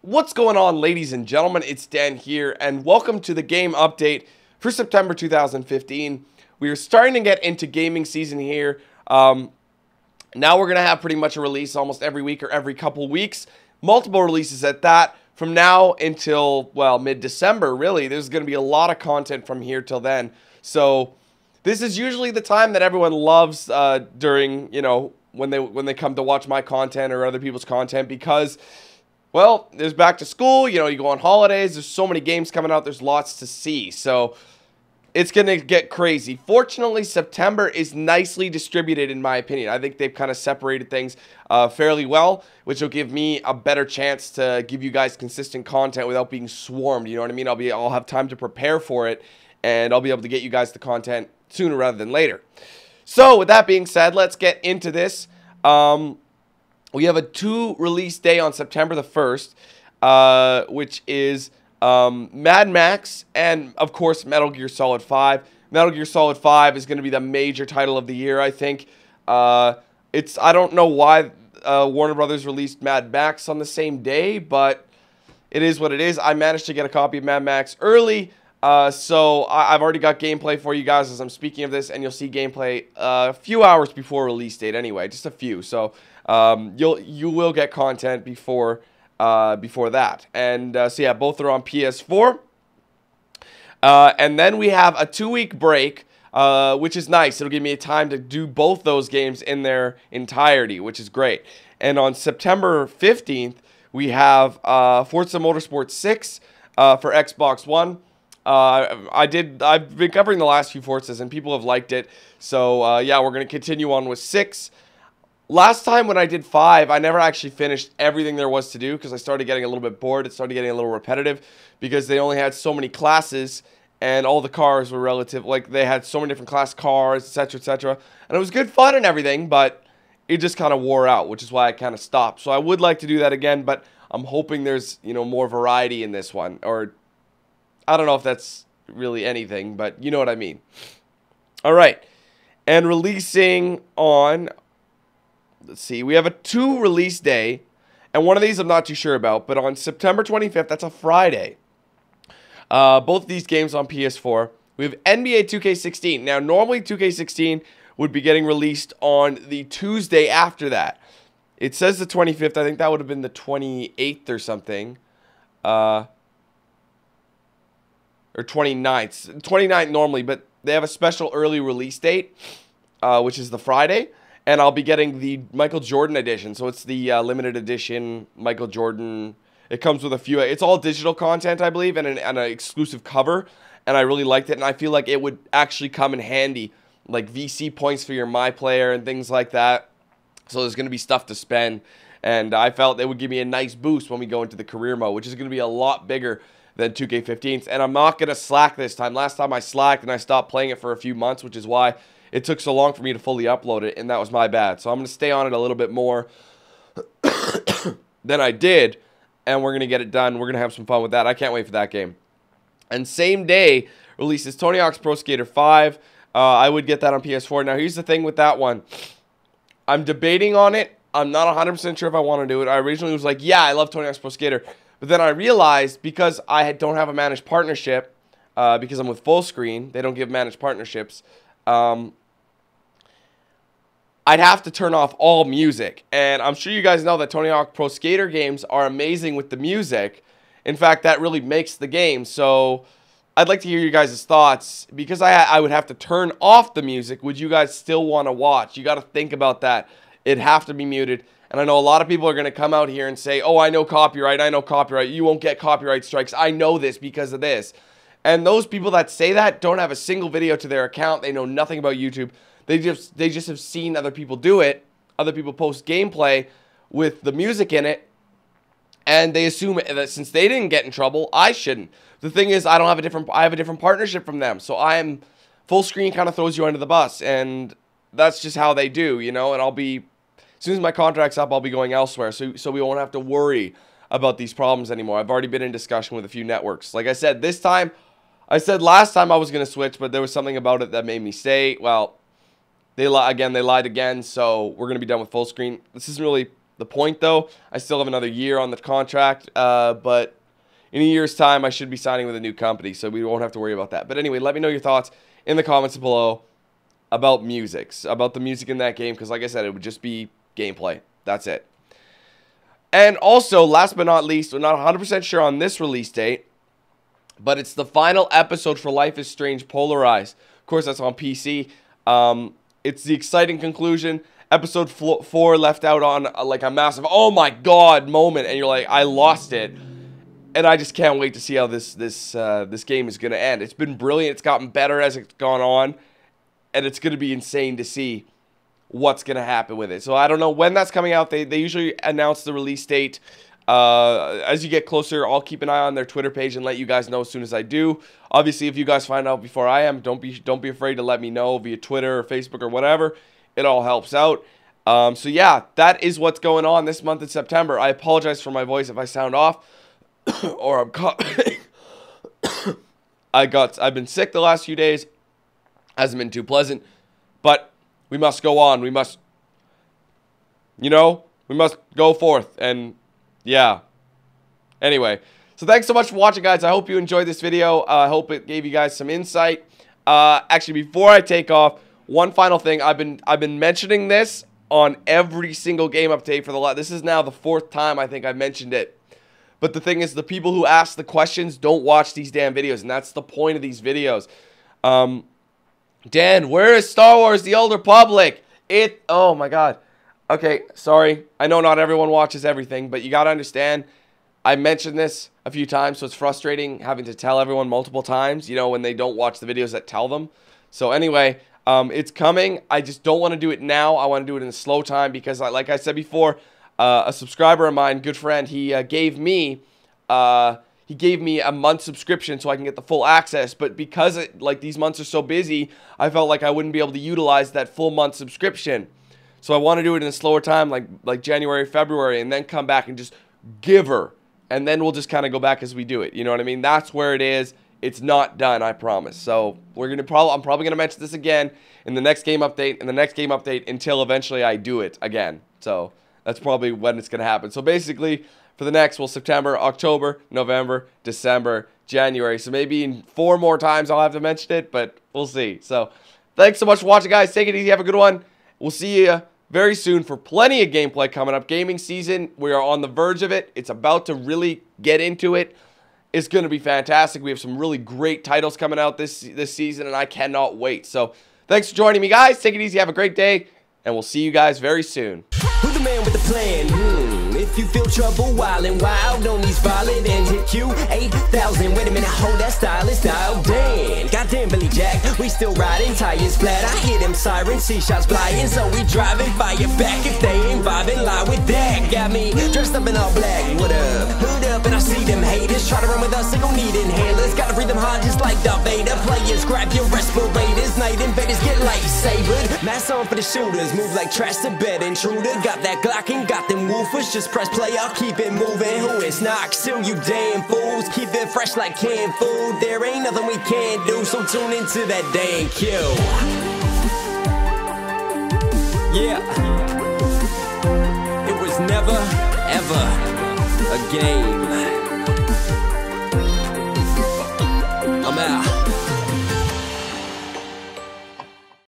What's going on, ladies and gentlemen? It's Dan here, and welcome to the game update for September 2015. We are starting to get into gaming season here. Now we're going to have pretty much a release almost every week or every couple weeks. Multiple releases at that. From now until, well, mid-December, really. There's going to be a lot of content from here till then. So this is usually the time that everyone loves during, you know, when they come to watch my content or other people's content, because, well, there's back to school, you know, you go on holidays, there's so many games coming out, there's lots to see, so it's going to get crazy. Fortunately, September is nicely distributed, in my opinion. I think they've kind of separated things fairly well, which will give me a better chance to give you guys consistent content without being swarmed, you know what I mean? I'll have time to prepare for it, and I'll be able to get you guys the content sooner rather than later. So, with that being said, let's get into this. We have a 2 release day on September the 1st, which is Mad Max and, of course, Metal Gear Solid 5. Metal Gear Solid 5 is going to be the major title of the year, I think. I don't know why Warner Brothers released Mad Max on the same day, but it is what it is. I managed to get a copy of Mad Max early. So I've already got gameplay for you guys as I'm speaking of this, and you'll see gameplay a few hours before release date anyway, just a few. So you will get content before that. And so yeah, both are on PS4. And then we have a 2-week break, which is nice. It'll give me time to do both those games in their entirety, which is great. And on September 15th, we have Forza Motorsport 6 for Xbox One. I've been covering the last few Forzas and people have liked it. So, yeah, we're going to continue on with 6. Last time when I did 5, I never actually finished everything there was to do because I started getting a little bit bored. It started getting a little repetitive because they only had so many classes and all the cars were relative. Like, they had so many different class cars, etc., etc. And it was good fun and everything, but it just kind of wore out, which is why I kind of stopped. So I would like to do that again, but I'm hoping there's, you know, more variety in this one, or I don't know if that's really anything, but you know what I mean. All right. And releasing on, let's see, we have a 2 release day, and one of these I'm not too sure about, but on September 25th, that's a Friday. Both of these games on PS4. We have NBA 2K16. Now, normally 2K16 would be getting released on the Tuesday after that. It says the 25th. I think that would have been the 28th or something. Or 29th. 29th normally, but they have a special early release date, which is the Friday. And I'll be getting the Michael Jordan edition. So it's the limited edition Michael Jordan. It comes with a few. It's all digital content, I believe, and an exclusive cover. And I really liked it. And I feel like it would actually come in handy, like VC points for your My Player and things like that. So there's going to be stuff to spend. And I felt it would give me a nice boost when we go into the career mode, which is going to be a lot bigger than 2K15's. And I'm not going to slack this time. Last time I slacked and I stopped playing it for a few months, which is why it took so long for me to fully upload it, and that was my bad. So I'm going to stay on it a little bit more than I did, and we're going to get it done. We're going to have some fun with that. I can't wait for that game. And same day releases Tony Hawk's Pro Skater 5. I would get that on PS4. Now, here's the thing with that one. I'm debating on it. I'm not 100% sure if I want to do it. I originally was like, yeah, I love Tony Hawk's Pro Skater. But then I realized, because I don't have a managed partnership, because I'm with Full Screen, they don't give managed partnerships, I'd have to turn off all music. And I'm sure you guys know that Tony Hawk Pro Skater games are amazing with the music. In fact, that really makes the game. So I'd like to hear you guys' thoughts. Because I would have to turn off the music, would you guys still want to watch? You got to think about that. It'd have to be muted. And I know a lot of people are going to come out here and say, oh, I know copyright, I know copyright. You won't get copyright strikes. I know this because of this. And those people that say that don't have a single video to their account. They know nothing about YouTube. They just have seen other people do it. Other people post gameplay with the music in it. And they assume that since they didn't get in trouble, I shouldn't. The thing is, I have a different partnership from them. So Full Screen kind of throws you under the bus. And that's just how they do, you know. And as soon as my contract's up, I'll be going elsewhere. So we won't have to worry about these problems anymore. I've already been in discussion with a few networks. Like I said, last time I was going to switch, but there was something about it that made me stay. Well, they lied again, so we're going to be done with Full Screen. This isn't really the point, though. I still have another year on the contract, but in a year's time, I should be signing with a new company, so we won't have to worry about that. But anyway, let me know your thoughts in the comments below about the music in that game, because like I said, it would just be gameplay. That's it. And also, last but not least, we're not 100% sure on this release date, but it's the final episode for Life is Strange Polarized. Of course, that's on PC. It's the exciting conclusion. Episode 4 left out on like a massive, oh my god moment, and you're like, I lost it. And I just can't wait to see how this game is going to end. It's been brilliant. It's gotten better as it's gone on, and it's going to be insane to see what's going to happen with it. So I don't know when that's coming out. They usually announce the release date as you get closer. I'll keep an eye on their Twitter page and let you guys know as soon as I do. Obviously, if you guys find out before I am, don't be afraid to let me know via Twitter or Facebook or whatever. It all helps out. So yeah, that is what's going on this month in September. I apologize for my voice if I sound off or I'm coughing. I've been sick the last few days. Hasn't been too pleasant, but we must go on. We must, we must go forth. And yeah. Anyway, so thanks so much for watching, guys. I hope you enjoyed this video. I hope it gave you guys some insight. Actually, before I take off, one final thing. I've been mentioning this on every single game update for this is now the 4th time I think I've mentioned it. But the thing is, the people who ask the questions don't watch these damn videos, and that's the point of these videos. Dan, where is Star Wars The Old Republic? Oh my god. Okay, sorry. I know not everyone watches everything, but you gotta understand, I mentioned this a few times, so it's frustrating having to tell everyone multiple times, when they don't watch the videos that tell them. So anyway, it's coming. I just don't want to do it now. I want to do it in a slow time because, like I said before, a subscriber of mine, good friend, he gave me a month subscription so I can get the full access. But because these months are so busy, I felt like I wouldn't be able to utilize that full month subscription. So I want to do it in a slower time, like January, February, and then come back and just give her. And then we'll just kind of go back as we do it. You know what I mean? That's where it is. It's not done, I promise. So I'm probably gonna mention this again in the next game update, until eventually I do it again. So that's probably when it's gonna happen. So basically, for the next, September, October, November, December, January. So maybe in 4 more times I'll have to mention it, but we'll see. So thanks so much for watching, guys. Take it easy. Have a good one. We'll see you very soon for plenty of gameplay coming up. Gaming season, we are on the verge of it. It's about to really get into it. It's going to be fantastic. We have some really great titles coming out this season, and I cannot wait. So thanks for joining me, guys. Take it easy. Have a great day, and we'll see you guys very soon. Who's the man with the plan? If you feel trouble, wild and wild on these violent and DanQ8000. Wait a minute, hold that stylish style. Dan, goddamn Billy Jack, we still riding tires flat. I hear them sirens, see shots flying, so we driving fire back. If they ain't vibing, lie with that. Got me dressed up in all black. What up? Hood up, and I see them haters try to run with us. They gon' need inhalers. Gotta breathe them hard just like Darth Vader. Players, grab your respirators. Night invaders get lightsabered. Mask on for the shooters, move like trash to bed intruder. Got that Glock and got them woofers. Just press play, I'll keep it moving. Who is not? Still you damn fools. Keep it fresh like canned food. There ain't nothing we can't do, so tune into that DanQ. Yeah. It was never, ever a game.